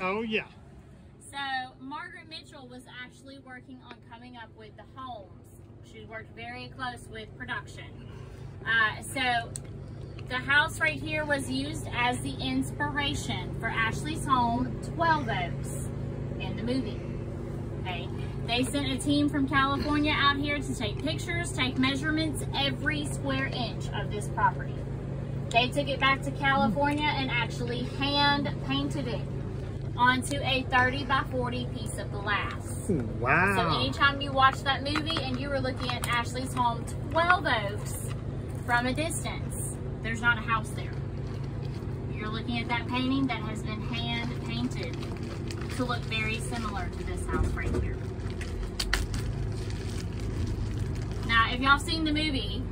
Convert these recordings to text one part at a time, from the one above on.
Oh, yeah. So Margaret Mitchell was actually working on coming up with the homes. She worked very close with production. So the house right here was used as the inspiration for Ashley's home, 12 Oaks, in the movie. Okay. They sent a team from California out here to take pictures, take measurements, every square inch of this property. They took it back to California and actually hand painted it onto a 30 by 40 piece of glass. Wow. So anytime you watch that movie and you were looking at Ashley's home, 12 Oaks, from a distance, there's not a house there. You're looking at that painting that has been hand painted to look very similar to this house right here. Now, if y'all seen the movie,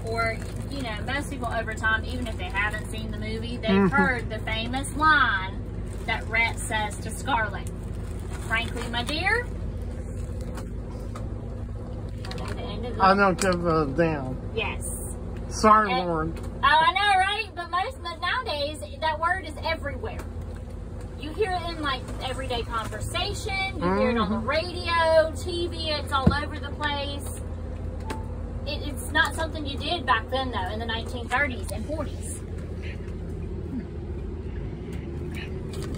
or, you know, most people over time, even if they haven't seen the movie, they've heard the famous line that Rhett says to Scarlett, "Frankly, my dear." I don't give a damn. Yes. Sorry, Lord. Oh, I know, right? But nowadays, that word is everywhere. You hear it in, like, everyday conversation. You hear it on the radio, TV. It's all over the place. It's not something you did back then, though, in the 1930s and 40s.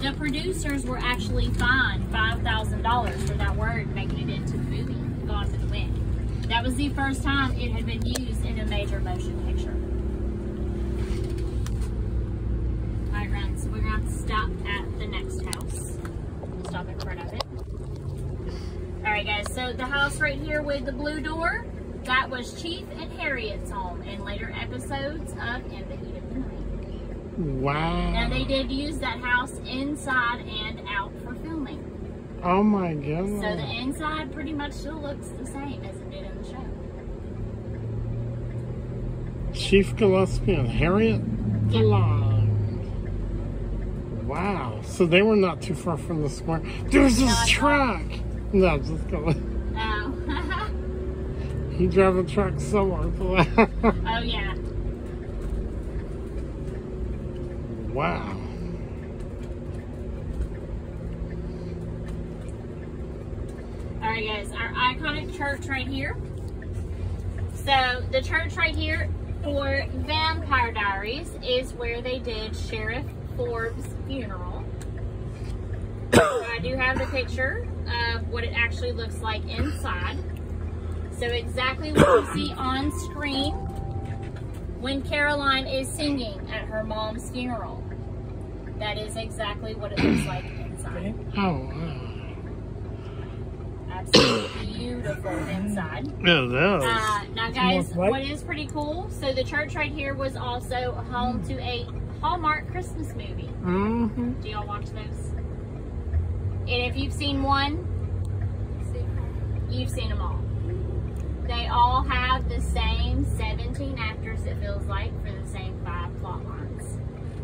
The producers were actually fined $5,000 for that word making it into the movie, Gone with the Wind. That was the first time it had been used in a major motion picture. Alright, friends, so we're going to have to stop at the next house. We'll stop in front of it. Alright, guys, so the house right here with the blue door, that was Chief and Harriet's home in later episodes of In the Heat of the Night. Wow. Now, they did use that house inside and out for filming. Oh my goodness. So the inside pretty much still looks the same as it did in the show. Chief Gillespie and Harriet Blonde. Wow. So they were not too far from the square. There's this truck. No, just going. Oh. He drove a truck somewhere. Oh, yeah. Wow. Alright, guys, our iconic church right here. So, the church right here for Vampire Diaries is where they did Sheriff Forbes' funeral. So, I do have the picture of what it actually looks like inside. So, exactly what you see on screen when Caroline is singing at her mom's funeral. That is exactly what it looks like inside. Oh, wow. Absolutely beautiful inside. It is. Now, guys, what is pretty cool, so the church right here was also home to a Hallmark Christmas movie. Do y'all watch those? And if you've seen one, you've seen them all. They all have the same 17 actors, it feels like, for the same 5 plot lines.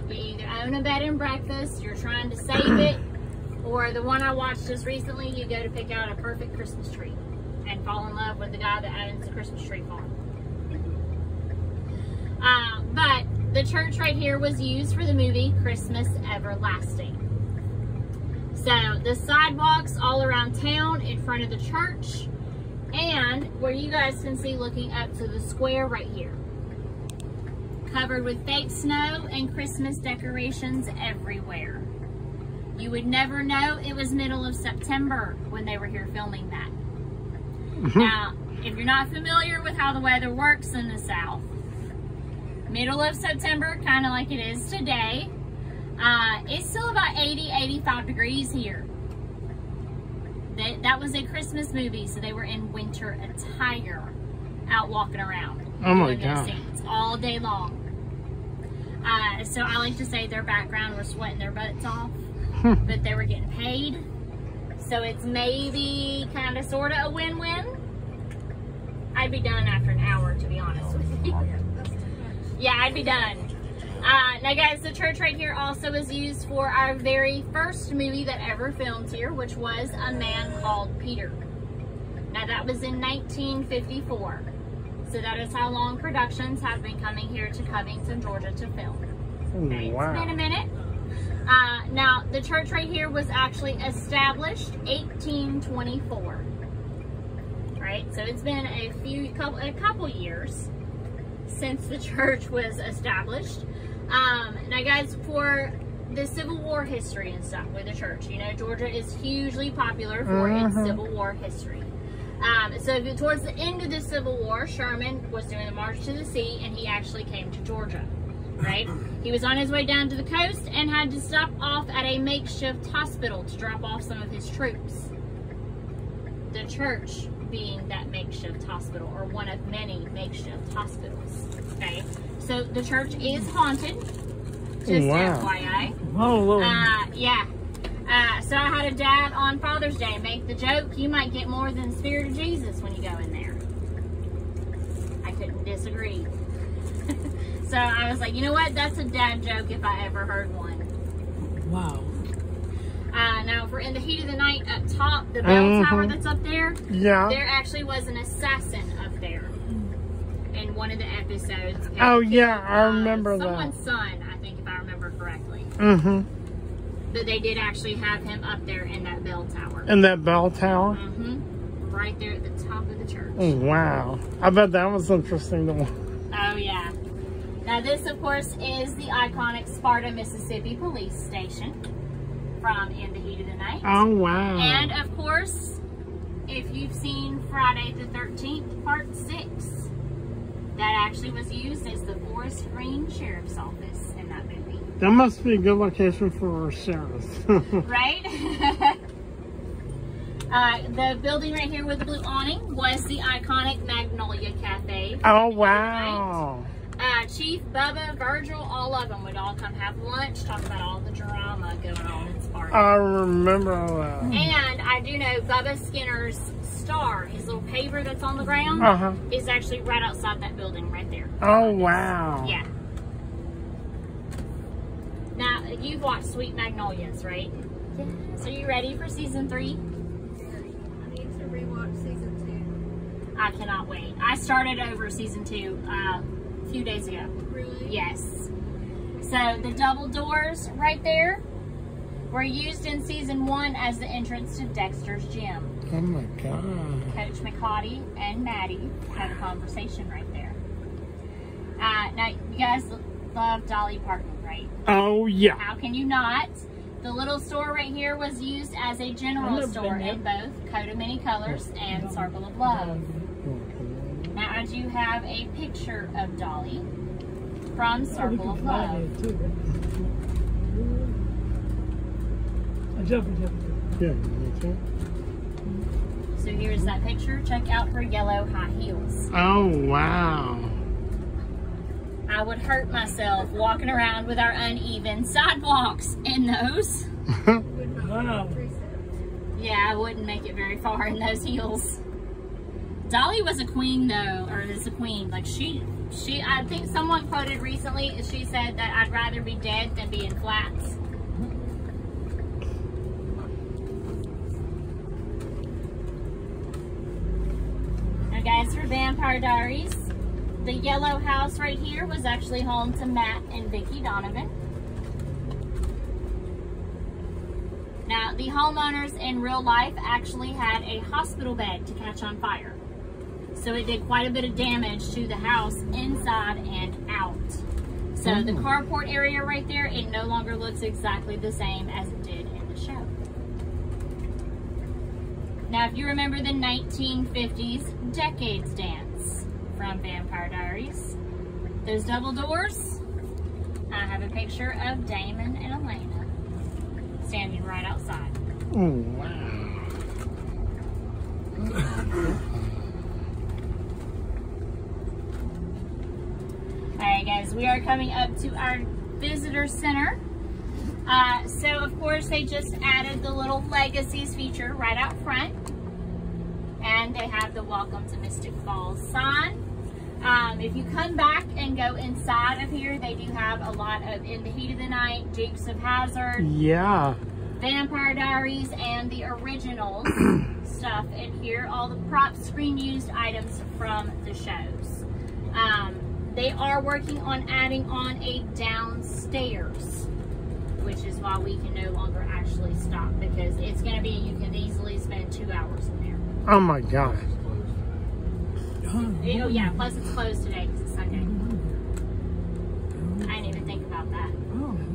You either own a bed and breakfast, you're trying to save it, or the one I watched just recently, you go to pick out a perfect Christmas tree and fall in love with the guy that owns the Christmas tree farm. But the church right here was used for the movie Christmas Everlasting. So the sidewalks all around town in front of the church, and where you guys can see looking up to the square right here. Covered with fake snow and Christmas decorations everywhere. You would never know it was middle of September when they were here filming that. Now, if you're not familiar with how the weather works in the South, middle of September, kind of like it is today, it's still about 80, 85 degrees here. That was a Christmas movie, so they were in winter attire out walking around. Oh my God. Scenes all day long. So I like to say their background was sweating their butts off, but they were getting paid. So it's maybe kind of sort of a win-win. I'd be done after an hour, to be honest with you. Yeah, I'd be done. Now guys, the church right here also is used for our very first movie that ever filmed here, which was A Man Called Peter. Now that was in 1954. So that is how long productions have been coming here to Covington, Georgia to film. Okay, Wow. it's been a minute. Now, the church right here was actually established 1824. Right? So it's been a couple years since the church was established. Now, guys, for the Civil War history and stuff with the church, you know, Georgia is hugely popular for its Civil War history. So towards the end of the Civil War, Sherman was doing the March to the Sea, and he actually came to Georgia, right? He was on his way down to the coast and had to stop off at a makeshift hospital to drop off some of his troops. The church being that makeshift hospital, or one of many makeshift hospitals, okay? So the church is haunted, just FYI. Oh, yeah. So I had a dad on Father's Day make the joke, you might get more than the Spirit of Jesus when you go in there. I couldn't disagree. So I was like, you know what? That's a dad joke if I ever heard one. wow. Now, if we're in the heat of the night up top, the bell tower that's up there, Yeah. there actually was an assassin up there in one of the episodes. Oh, yeah, I remember that. Someone's son, I think, if I remember correctly. But they did actually have him up there in that bell tower. In that bell tower? Right there at the top of the church. Oh, wow. I bet that was interesting to watch. Oh, yeah. Now, this, of course, is the iconic Sparta, Mississippi police station from In the Heat of the Night. Oh, wow. And, of course, if you've seen Friday the 13th, Part 6, that actually was used as the Forest Green Sheriff's Office in that movie. That must be a good location for a sheriff. Right? The building right here with the blue awning was the iconic Magnolia Cafe. Oh, wow. Chief, Bubba, Virgil, all of them would all come have lunch, talk about all the drama going on in Sparta. I remember that. And I do know Bubba Skinner's star, his little paver that's on the ground, is actually right outside that building right there. Oh, wow. Yeah. Now, you've watched Sweet Magnolias, right? Yes. Are you ready for season 3? I need to rewatch season 2. I cannot wait. I started over season 2 a few days ago. Really? Yes. So the double doors right there were used in season 1 as the entrance to Dexter's gym. Oh my God. Coach McCarty and Maddie had a conversation right there. Now, you guys love Dolly Parton, right? Oh, yeah. How can you not? The little store right here was used as a general store in both Coat of Many Colors and Circle of Love. Now, I do have a picture of Dolly from Circle of Love. Yeah. So here's that picture. Check out her yellow high heels. Oh, wow. I would hurt myself walking around with our uneven sidewalks in those. Wow. Yeah, I wouldn't make it very far in those heels. Dolly was a queen though, or is a queen. Like I think someone quoted recently, she said that I'd rather be dead than be in flats. Now guys, for Vampire Diaries, the yellow house right here was actually home to Matt and Vicki Donovan. Now, the homeowners in real life actually had a hospital bed to catch on fire. So it did quite a bit of damage to the house inside and out. So the carport area right there, it no longer looks exactly the same as it did in the show. Now, if you remember the 1950s Decades Dance from Vampire Diaries, those double doors, I have a picture of Damon and Elena standing right outside. Oh, wow. Alright guys, we are coming up to our visitor center. So of course they just added the little Legacies feature right out front. And they have the Welcome to Mystic Falls sign. If you come back and go inside of here, they do have a lot of In the Heat of the Night, Dukes of Hazzard, Yeah. Vampire Diaries, and the original stuff in here. All the props, screen used items from the shows. They are working on adding on a downstairs which is why we can no longer actually stop, because it's going to be, you can easily spend 2 hours in there. Oh my God. Oh yeah, plus it's closed today because it's Sunday. I didn't even think about that.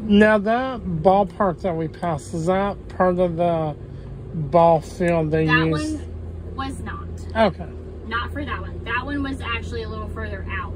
Now that ballpark that we passed, is that part of the ball field they That use? one was not. Okay. Not for that one. That one was actually a little further out.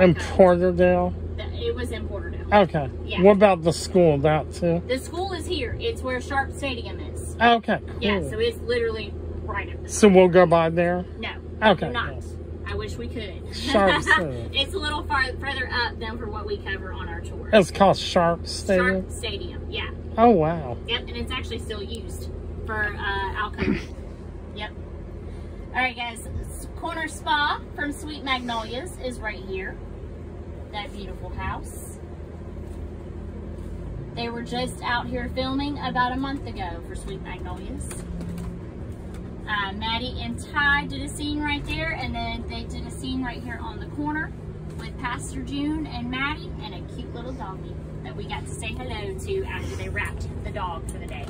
In Porterdale? It was in Porterdale. Okay. Yeah. What about the school, that too? The school is here. It's where Sharp Stadium is. Okay, cool. Yeah, so it's literally right up there. So we'll go by there? No. Okay. Do not. I wish we could. Sharp Stadium. It's a little further up than for what we cover on our tour. It's called Sharp Stadium? Sharp Stadium, yeah. Oh, wow. Yep, and it's actually still used for Alcove. Yep. All right, guys. Corner Spa from Sweet Magnolias is right here. That beautiful house. They were just out here filming about a month ago for Sweet Magnolias. Maddie and Ty did a scene right there, and then they did a scene right here on the corner with Pastor June and Maddie and a cute little doggy that we got to say hello to after they wrapped the dog for the day.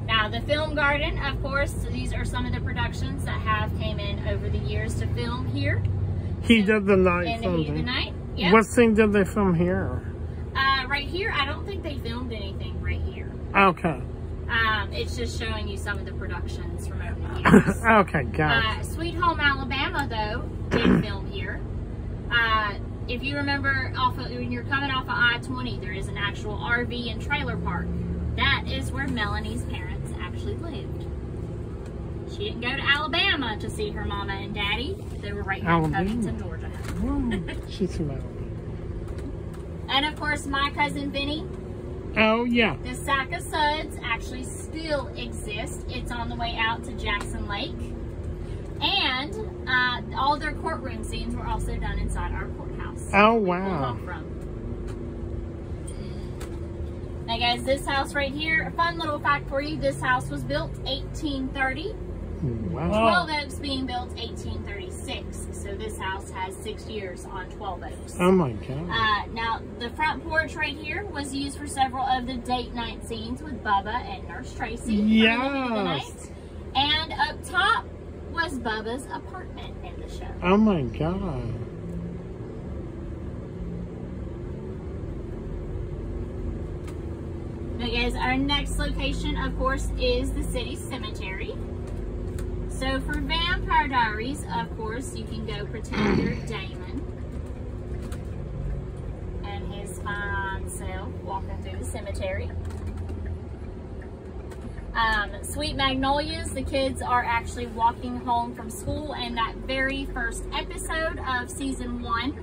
Now the film garden, of course, so these are some of the productions that have came in over the years to film here. He did the night In the heat of the night, yep. What scene did they film here? Right here, I don't think they filmed anything right here. Okay. It's just showing you some of the productions from over the years. Okay, got it. Sweet Home Alabama, though, did film here. If you remember, when you're coming off of I-20, there is an actual RV and trailer park. That is where Melanie's parents actually lived. She didn't go to Alabama to see her mama and daddy. They were right here in Covington, Georgia. She's Melanie. And of course, my cousin Vinny. Oh, yeah. The Sack of Suds actually still exists. It's on the way out to Jackson Lake. And all their courtroom scenes were also done inside our courthouse. Oh, wow. Now, guys, this house right here, a fun little fact for you. This house was built 1830. Wow. 12 Oaks being built 1836. So this house has 6 years on 12 Oaks. Oh my God. Now, the front porch right here was used for several of the date night scenes with Bubba and Nurse Tracy. Yes. And up top was Bubba's apartment in the show. Oh my God. Now, guys, our next location, of course, is the city cemetery. So for Vampire Diaries, of course, you can go pretend you're Damon and his fine self walking through the cemetery. Sweet Magnolias, the kids are actually walking home from school in that very first episode of season 1.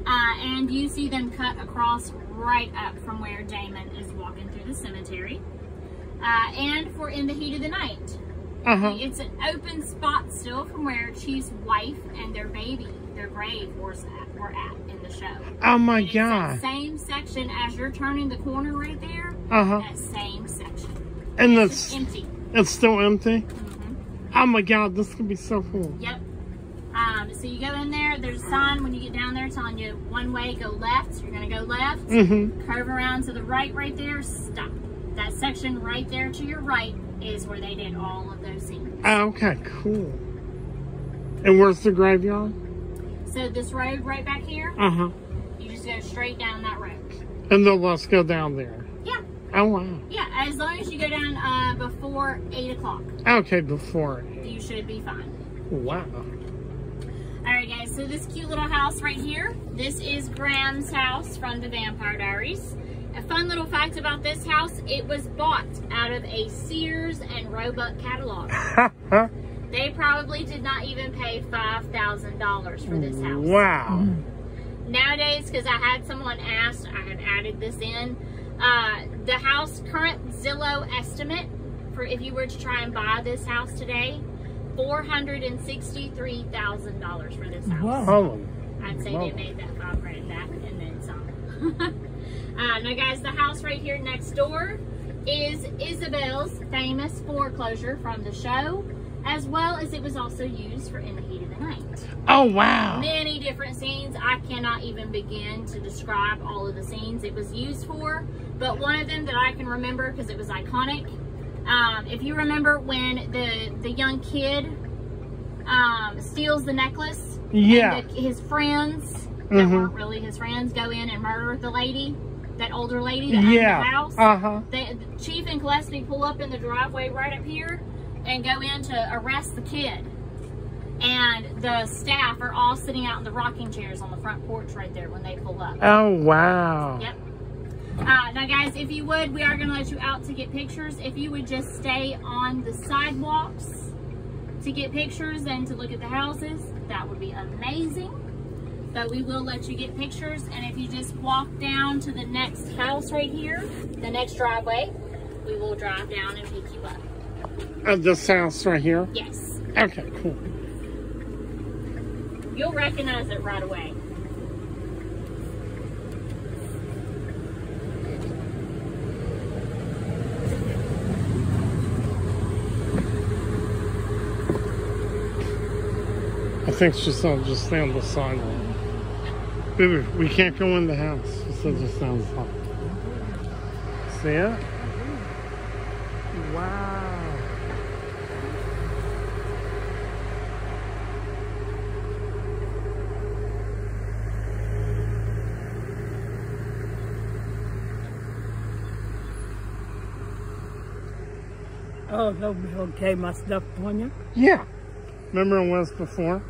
And you see them cut across right up from where Damon is walking through the cemetery. And for In the Heat of the Night. It's an open spot still from where Chief's wife and their baby, their grave, were at in the show. Oh my God. It's that same section as you're turning the corner right there. That same section. And it's empty. It's still empty? Oh my God, this could be so cool. Yep. So you go in there, there's a sign when you get down there telling you one way, go left. So you're going to go left, curve around to the right there, stop. That section right there to your right is where they did all of those scenes. Oh, okay, cool. And where's the graveyard? So this road right back here, you just go straight down that road. And then let's go down there. Yeah. Oh, wow. Yeah, as long as you go down before 8 o'clock. Okay, before 8. You should be fine. Wow. Alright guys, so this cute little house right here, this is Graham's house from the Vampire Diaries. A fun little fact about this house, it was bought out of a Sears and Roebuck catalog. They probably did not even pay $5,000 for this house. Wow. Nowadays, because I had someone ask, I had added this in, the house current Zillow estimate for if you were to try and buy this house today, $463,000 for this house. Wow. I'd say they made that $5,000 back and then some. Now guys, the house right here next door is Isabel's famous foreclosure from the show. as well as it was also used for In the Heat of the Night. Oh, wow. Many different scenes. I cannot even begin to describe all of the scenes it was used for, but one of them that I can remember because it was iconic. If you remember when the young kid steals the necklace, yeah, and his friends that weren't really his friends go in and murder the lady, that older lady that owned the house. The Chief and Gillespie pull up in the driveway right up here and go in to arrest the kid. And the staff are all sitting out in the rocking chairs on the front porch right there when they pull up. Oh, wow. Yep. Now, guys, if you would, we are going to let you out to get pictures. If you would just stay on the sidewalks to get pictures and to look at the houses, that would be amazing. But we will let you get pictures. And if you just walk down to the next house right here, the next driveway, we will drive down and pick you up. This house right here? Yes. Okay, cool. You'll recognize it right away. I think she said just stay on the sidewalk. Baby, we can't go in the house. She said just stay on the sidewalk. See it? Wow. Oh, they'll be okay, my stuff on you? Yeah. Remember it was before?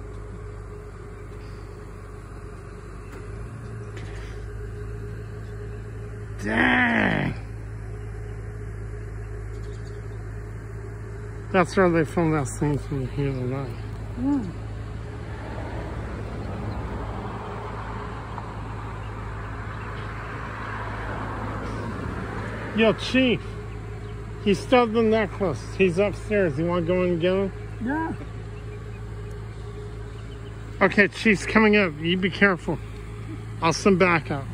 Dang. That's where they filmed that scene from the Heat of the Night. Yo, Chief. He stole the necklace. He's upstairs. You want to go in and get him? Yeah. Okay, Chief's coming up. You be careful. I'll send backup.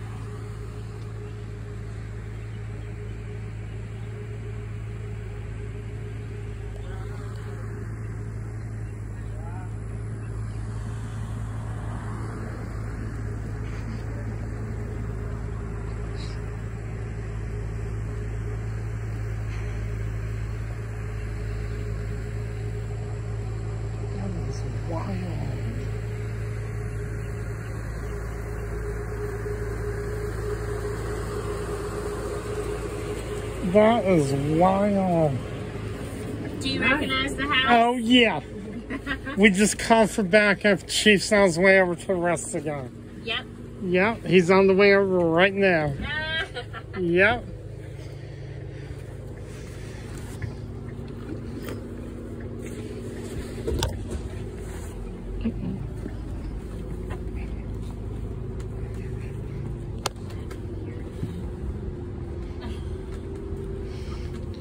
Wild. That is wild. Do you recognize the house? Oh, yeah. We just called for backup. Chief's on his way over to arrest the guy. Yep. Yep, he's on the way over right now. Yep.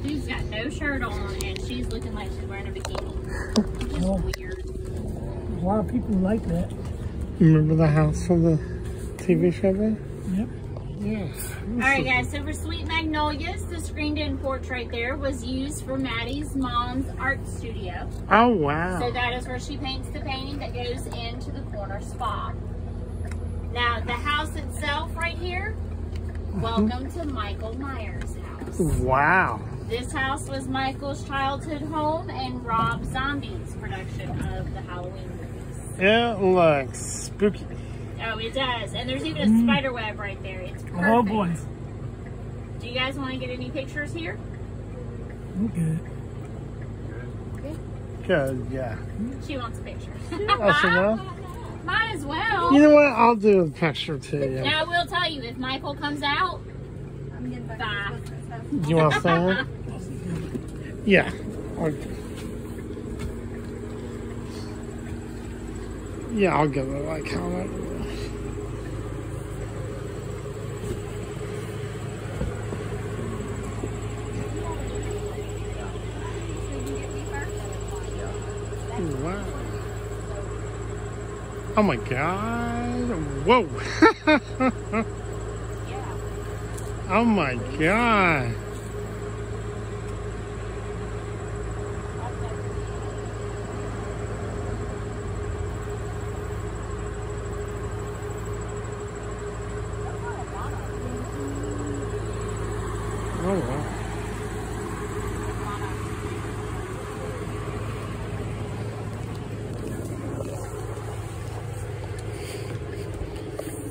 She's got no shirt on and she's looking like she's wearing a bikini. Just weird. A lot of people like that. Remember the house from the TV show there? Yep. Yes. Alright guys, so for Sweet Magnolias, the screened-in porch right there was used for Maddie's mom's art studio. Oh, wow. So that is where she paints the painting that goes into the corner spot. Now, the house itself right here, welcome to Michael Myers' house. Wow. This house was Michael's childhood home and Rob Zombie's production of the Halloween movies. It looks spooky. Oh, it does. And there's even a spider web right there. It's perfect. Oh boy. Do you guys want to get any pictures here? Okay. Good, yeah. She wants a picture. Oh, she will? Might as well. You know what? I'll do a picture too. Yeah. Now, I will tell you, if Michael comes out, I'm getting back bye. to the stuff. Do you want to stand? Yeah. Okay. Yeah, I'll give it a like comment. Wow. Oh my God. Whoa. Oh my God.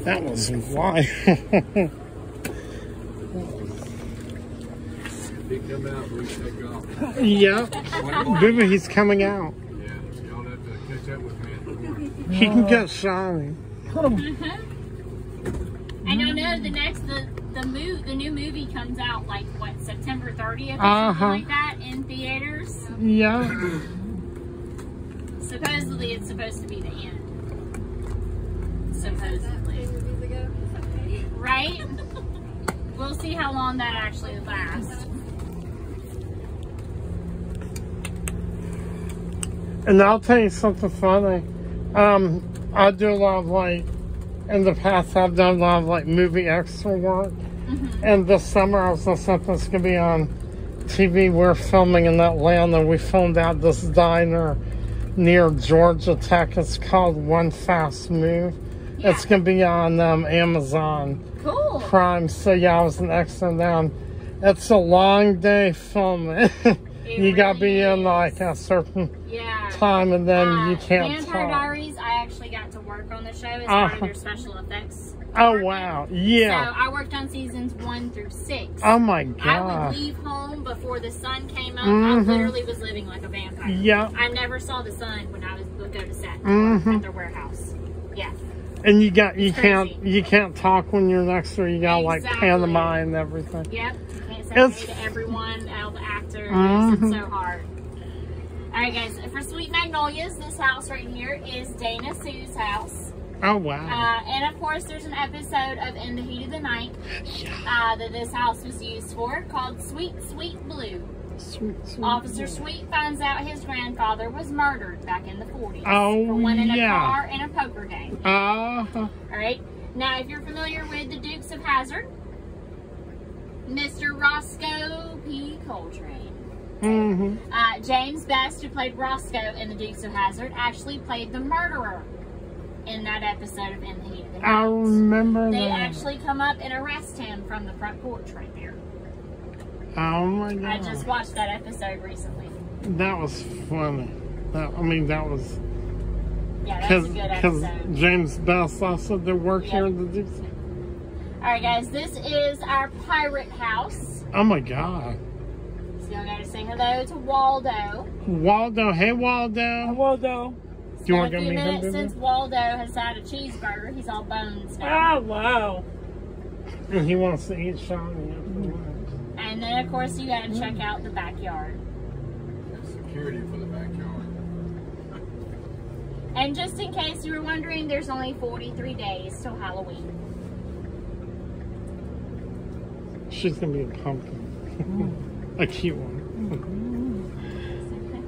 That was wild. He come out, we take off. Yeah. Baby, he's coming out. Yeah, y'all have to catch up with me in the morning. He can get shiny. And I know the new movie comes out like what, September 30th or something like that in theaters. Yeah. Supposedly it's supposed to be the end. Supposedly. Right? We'll see how long that actually lasts. And I'll tell you something funny. I do a lot of like, in the past I've done a lot of like movie extra work. And this summer I was on something that's going to be on TV. We're filming in Atlanta. We filmed out this diner near Georgia Tech. It's called One Fast Move. Yeah. It's going to be on Amazon Prime. So yeah, I was an extra down. It's a long day filming. You got to be in like a certain time, and then you can't Vampire talk. Diaries, I actually got to work on the show as part of their special effects. Oh wow, yeah. So I worked on seasons 1 through 6. Oh my god. I would leave home before the sun came up. I literally was living like a vampire. Yeah. I never saw the sun when I would go to set at their warehouse. Yeah. And you can't talk when you're next to her. You got like pantomime and everything. Yep. You can't say hey to everyone, all the actors. It's so hard. All right, guys. For Sweet Magnolias, this house right here is Dana Sue's house. Oh wow. And of course, there's an episode of In the Heat of the Night that this house was used for, called Sweet Sweet Blue. Officer Sweet finds out his grandfather was murdered back in the 40s for winning a car in a poker game. All right. Now, if you're familiar with the Dukes of Hazzard, Mr. Roscoe P. Coltrane. James Best, who played Roscoe in the Dukes of Hazzard, actually played the murderer in that episode of In the Heat of the Night. I remember They that. actually come up and arrest him from the front porch right there. Oh my god. I just watched that episode recently. That was funny. That was... Yeah, that's a good episode. Because James Best also did work here in the Dukes. Alright guys, this is our pirate house. Oh my god. So y'all gotta say hello to Waldo. Waldo, hey Waldo. Waldo. It's Do you been want to a go few meet him, minutes baby? since Waldo has had a cheeseburger. He's all bones now. Oh, wow. And he wants to eat shiny after lunch. And then of course you gotta check out the backyard. Security for the backyard. And just in case you were wondering, there's only 43 days till Halloween. She's gonna be a pumpkin. A cute one.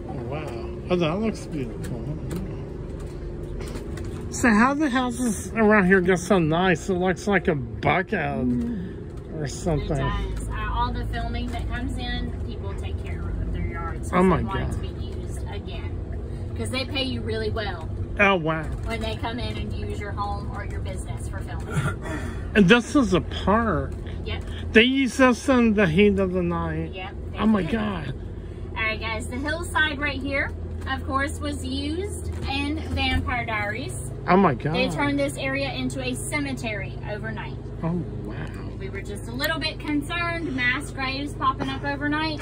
Oh, wow. Oh, that looks beautiful. So how the houses around here get so nice? It looks like a bucket or something. It does. All the filming that comes in, people take care of their yards. Oh my they want it god. to be used again. Because they pay you really well Oh wow. when they come in and use your home or your business for filming. And this is a park. Yep. They use this in the heat of the night. Yep. Oh my god. Alright guys, the hillside right here, of course, was used in Vampire Diaries. Oh my god. They turned this area into a cemetery overnight. Oh wow. We were just a little bit concerned, mass graves popping up overnight.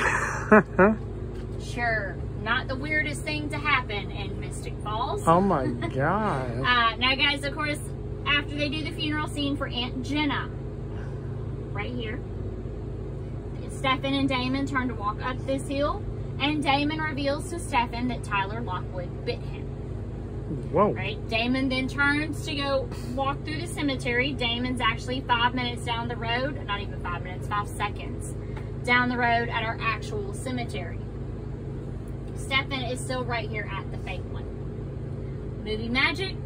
Sure, not the weirdest thing to happen in Mystic Falls. Oh my god. Now guys, of course, after they do the funeral scene for Aunt Jenna, right here, Stefan and Damon turn to walk up this hill, and Damon reveals to Stefan that Tyler Lockwood bit him. Whoa. Right? Damon then turns to go walk through the cemetery. Damon's actually 5 minutes down the road, not even 5 minutes, 5 seconds down the road at our actual cemetery. Stefan is still right here at the fake one. Movie magic,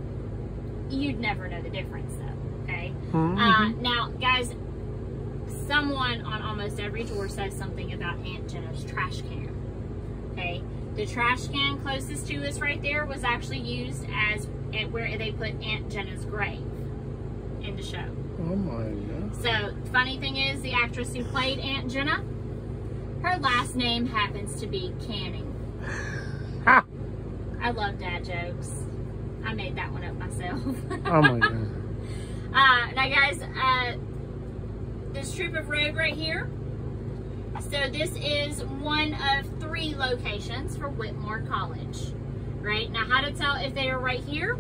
you'd never know the difference though, okay? Now, guys, someone on almost every tour says something about Aunt Jenna's trash can, okay? The trash can closest to us right there was actually used as where they put Aunt Jenna's grave in the show. Oh my god. So, funny thing is, the actress who played Aunt Jenna, her last name happens to be Canning. Ha! I love dad jokes. I made that one up myself. Oh my god. Now guys, this strip of road right here, so this is one of 3 locations for Whitmore College, right? Now how to tell if they are right here,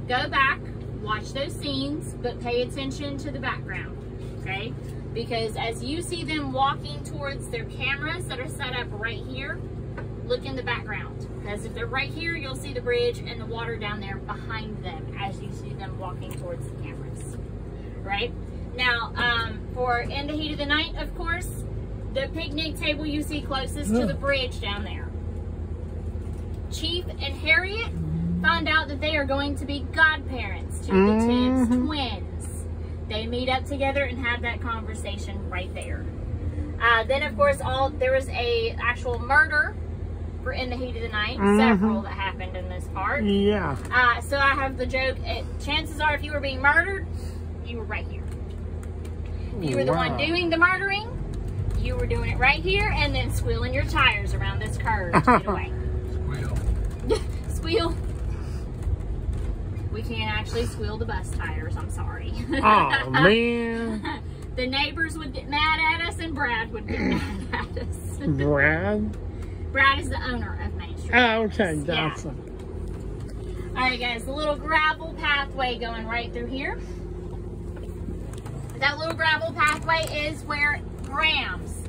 go back, watch those scenes, but pay attention to the background, okay? Because as you see them walking towards their cameras that are set up right here, look in the background. Because if they're right here, you'll see the bridge and the water down there behind them as you see them walking towards the cameras, right? Now, for In the Heat of the Night, of course, the picnic table you see closest to the bridge down there. Chief and Harriet find out that they are going to be godparents to the Tibbs twins. They meet up together and have that conversation right there. Then, of course, there was a actual murder for In the Heat of the Night. Several that happened in this part. Yeah. So I have the joke, chances are if you were being murdered, you were right here. If you were the one doing the murdering, you were doing it right here and then squealing your tires around this curve to get away. Squeal. Squeal. We can't actually squeal the bus tires, I'm sorry. Oh, man. The neighbors would get mad at us and Brad would get mad at us. Brad? Brad is the owner of Main Street. Oh, okay, gotcha. Yeah. Alright guys, the little gravel pathway going right through here. That little gravel pathway is where Grams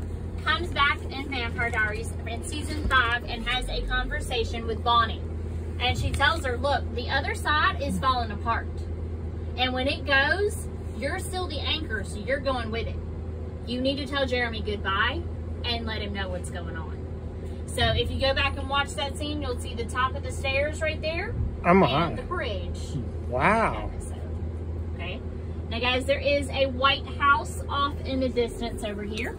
comes back in Vampire Diaries in season 5 and has a conversation with Bonnie. And she tells her, look, the other side is falling apart. And when it goes, you're still the anchor, so you're going with it. You need to tell Jeremy goodbye and let him know what's going on. So if you go back and watch that scene, you'll see the top of the stairs right there. And the bridge. Wow. Okay. Now guys, there is a white house off in the distance over here.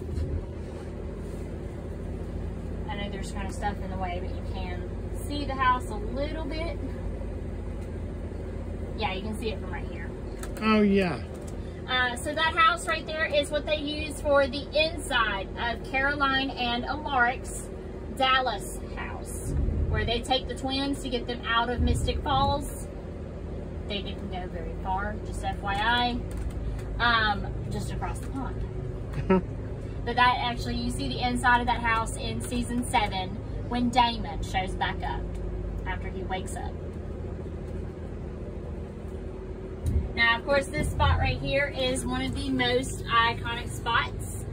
I know there's kind of stuff in the way, but you can see the house a little bit. Yeah, you can see it from right here. Oh, yeah. So that house right there is what they use for the inside of Caroline and Alaric's Dallas house, where they take the twins to get them out of Mystic Falls. They didn't go very far, just FYI, just across the pond. But that actually, you see the inside of that house in season 7 when Damon shows back up after he wakes up. Now, of course, this spot right here is one of the most iconic spots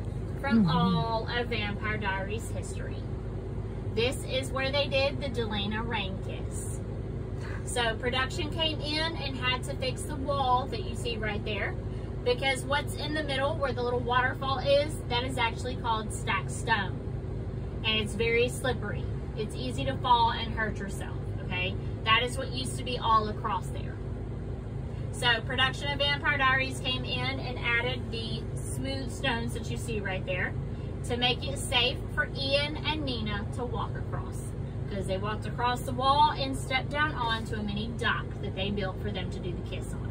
from all of Vampire Diaries history. This is where they did the Delana rain kiss. So production came in and had to fix the wall that you see right there, because what's in the middle where the little waterfall is, that is actually called stacked stone. And it's very slippery. It's easy to fall and hurt yourself, okay? That is what used to be all across there. So production of Vampire Diaries came in and added the smooth stones that you see right there to make it safe for Ian and Nina to walk across. Because they walked across the wall and stepped down onto a mini dock that they built for them to do the kiss on,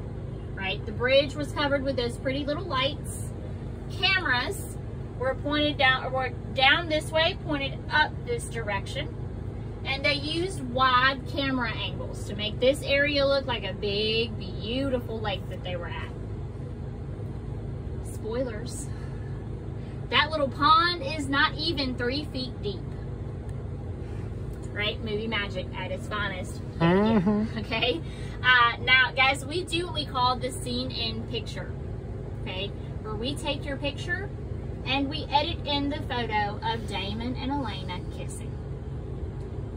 right? The bridge was covered with those pretty little lights. Cameras were pointed down, or down this way, pointed up this direction. And they used wide camera angles to make this area look like a big, beautiful lake that they were at. Spoilers. That little pond is not even 3 feet deep. Right? Movie magic at its finest. Okay? Now, guys, we do what we call the scene in picture. Okay? Where we take your picture and we edit in the photo of Damon and Elena kissing.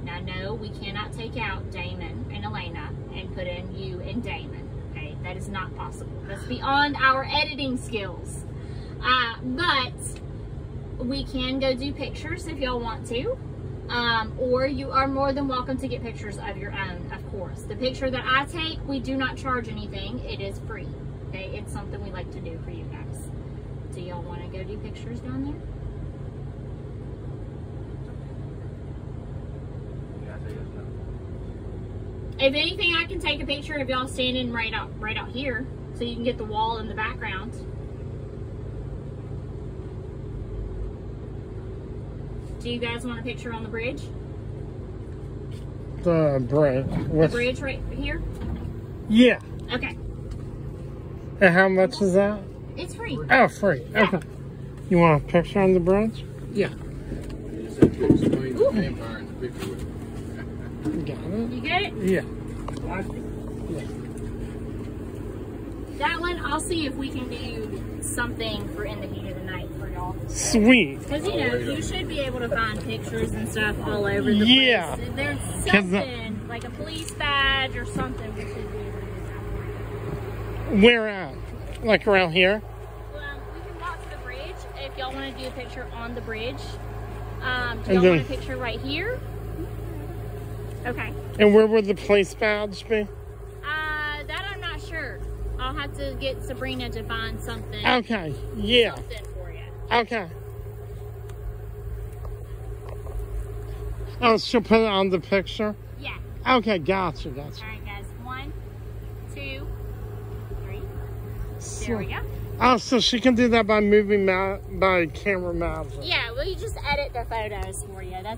Now, no, we cannot take out Damon and Elena and put in you and Damon. Okay? That is not possible. That's beyond our editing skills. But we can go do pictures if y'all want to. Or you are more than welcome to get pictures of your own, of course. The picture that I take, we do not charge anything. It is free. Okay? It's something we like to do for you guys. Do y'all want to go do pictures down there? If anything, I can take a picture of y'all standing right out here, so you can get the wall in the background. Do you guys want a picture on the bridge? The bridge. The bridge right here? Yeah. Okay. And how much is that? It's free. Oh, free. Yeah. Okay. You want a picture on the bridge? Yeah. You just have to explain the vampire in the picture with Got it? You get it? Yeah. That one, I'll see if we can do something for in the heat of the night for y'all. Sweet. Because, you know, you should be able to find pictures and stuff all over the Yeah. place. If there's something, like a police badge or something, we should be able to do that. Where at? Like around here? Well, we can walk to the bridge if y'all want to do a picture on the bridge. Do And y'all then- want a picture right here? Okay. And where would the police badge be? That I'm not sure. I'll have to get Sabrina to find something. Okay. Yeah. Something for you. Okay. Oh, she'll put it on the picture? Yeah. Okay, gotcha. All right, guys. 1, 2, 3. So, There we go. oh, so she can do that by moving by camera magic. Yeah, well, you just edit the photos for you. That's